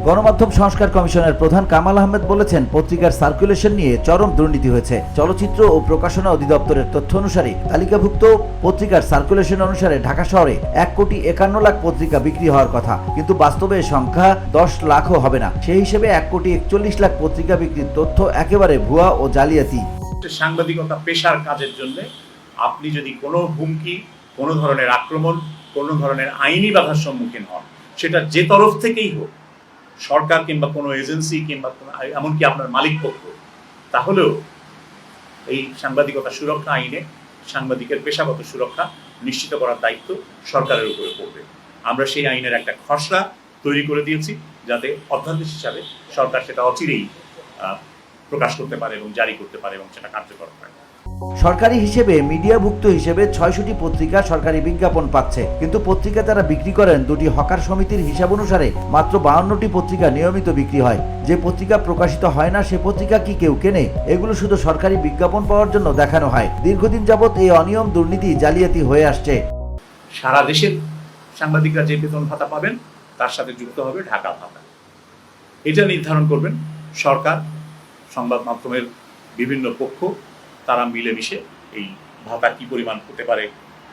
গণমাধ্যম সংস্কার কমিশনের প্রধান কামাল আহমেদ বলেছেন, পত্রিকার সার্কুলেশন নিয়ে চরম দুর্নীতি হয়েছে। চলচ্চিত্র ও প্রকাশনা অধিদপ্তরের তথ্য অনুসারে তালিকাভুক্ত পত্রিকার সার্কুলেশন অনুসারে ঢাকা শহরে 1,51,00,000 পত্রিকা বিক্রি হওয়ার কথা, কিন্তু বাস্তবে সংখ্যা 10 লাখও হবে না। সেই হিসেবে 1,41,00,000 পত্রিকা বিক্রির তথ্য একেবারে ভুয়া ও জালিয়াতি। সাংবাদিকতা পেশার কাজের জন্য আপনি যদি কোনো হুমকি, কোনো ধরনের আক্রমণ, কোনো ধরনের আইনি বাধার সম্মুখীন হন, সেটা যে তরফ থেকেই হোক, সরকার কিংবা কোনো এজেন্সি কিংবা এমনকি আপনার মালিক পক্ষ, তাহলেও এই সাংবাদিকতা সুরক্ষা আইনে সাংবাদিকের পেশাগত সুরক্ষা নিশ্চিত করার দায়িত্ব সরকারের উপরে পড়বে। আমরা সেই আইনের একটা খসড়া তৈরি করে দিয়েছি, যাতে অধ্যাদেশ হিসাবে সরকার সেটা অচিরেই প্রকাশ করতে পারে এবং জারি করতে পারে এবং সেটা কার্যকর হয়। সরকারি হিসেবে মিডিয়াভুক্ত হিসেবে 600টি পত্রিকা সরকারি বিজ্ঞাপন পাচ্ছে, কিন্তু পত্রিকা তারা বিক্রি করেন দুটি হকার সমিতির হিসাব অনুসারে মাত্র 52টি পত্রিকা নিয়মিত বিক্রি হয়। যে পত্রিকা প্রকাশিত হয় না সে পত্রিকা কি কেউ কেনে? এগুলো শুধু সরকারি বিজ্ঞাপন পাওয়ার জন্য দেখানো হয়। দীর্ঘদিন যাবৎ এই অনিয়ম, দুর্নীতি, জালিয়াতি হয়ে আসছে। সারা দেশের সাংবাদিকরা যে বেতন ভাতা পাবেন তার সাথে যুক্ত হবে ঢাকা ভাতা। এটা নির্ধারণ করবেন সরকার, সংবাদ মাধ্যমের বিভিন্ন পক্ষ, তারা মিলেমিশে এই ভাতা কি পরিমাণ হতে পারে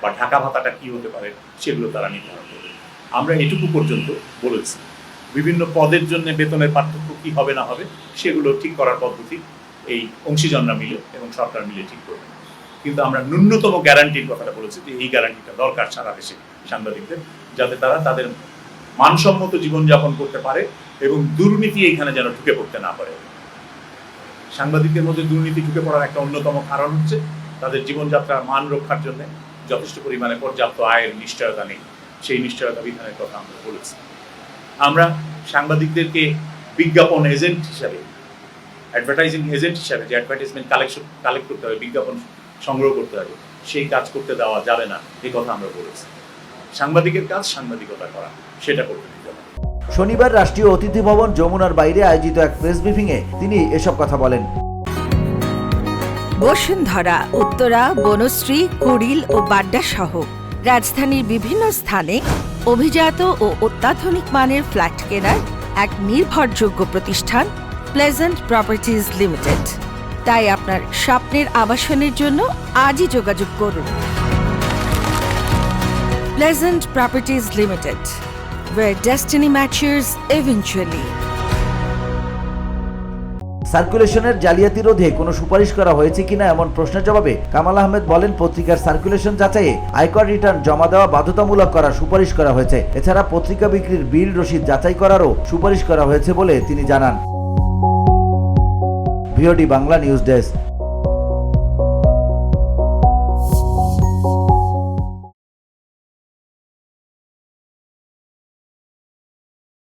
বা ঢাকা ভাতাটা কি হতে পারে সেগুলো তারা নির্ধারণ করবে। আমরা এটুকু পর্যন্ত বলেছি, বিভিন্ন পদের জন্য বেতনের পার্থক্য কি হবে না হবে সেগুলো ঠিক করার পদ্ধতি এই অংশীজনরা মিলে এবং সরকার মিলে ঠিক করবে। কিন্তু আমরা ন্যূনতম গ্যারান্টির কথাটা বলেছি যে এই গ্যারান্টিটা দরকার সারা দেশে সাংবাদিকদের, যাতে তারা তাদের মানসম্মত জীবনযাপন করতে পারে এবং দুর্নীতি এইখানে যেন ঢুকে পড়তে না পারে। সাংবাদিকদের মধ্যে দুর্নীতি ঢুকে পড়ার একটা অন্যতম কারণ হচ্ছে তাদের জীবনযাত্রার মান রক্ষার জন্য যথেষ্ট পরিমাণে পর্যাপ্ত আয়ের নিশ্চয়তা নেই। সেই নিশ্চয়তা বিধানের কথা আমরা বলেছি। আমরা সাংবাদিকদেরকে বিজ্ঞাপন এজেন্ট হিসাবে, অ্যাডভার্টাইজিং এজেন্ট হিসাবে, যে অ্যাডভার্টাইজমেন্ট কালেক্ট করতে হবে, বিজ্ঞাপন সংগ্রহ করতে হবে, সেই কাজ করতে দেওয়া যাবে না, এই কথা আমরা বলেছি। সাংবাদিকের কাজ সাংবাদিকতা করা, সেটা করতে দিতে হবে। শনিবার রাষ্ট্রীয় অতিথি ভবন যমুনার বাইরে আয়োজিত এক প্রেস ব্রিফিংয়ে তিনি এসব কথা বলেন। বসুন্ধরা, উত্তরা, বনশ্রী, কুড়িল ও বাড্ডা সহ রাজধানীর বিভিন্ন স্থানে অভিজাত ও অত্যাধুনিক মানের ফ্ল্যাট কেনার এক নির্ভরযোগ্য প্রতিষ্ঠান প্লেজেন্ট প্রপার্টিজ লিমিটেড। তাই আপনার স্বপ্নের আবাসনের জন্য আজই যোগাযোগ করুন। Pleasant properties limited, where destiny matches eventually. সার্কুলেশনের জালিয়াতি রোধে কোনো সুপারিশ করা হয়েছে কিনা এমন প্রশ্নের জবাবে কামাল আহমেদ বলেন, পত্রিকার সার্কুলেশন যাচাইয়ে আয়কর রিটার্ন জমা দেওয়া বাধ্যতামূলক করার সুপারিশ করা হয়েছে। এছাড়া পত্রিকা বিক্রির বিল রসিদ যাচাই করারও সুপারিশ করা হয়েছে বলে তিনি জানান। VOD Bangla news desk.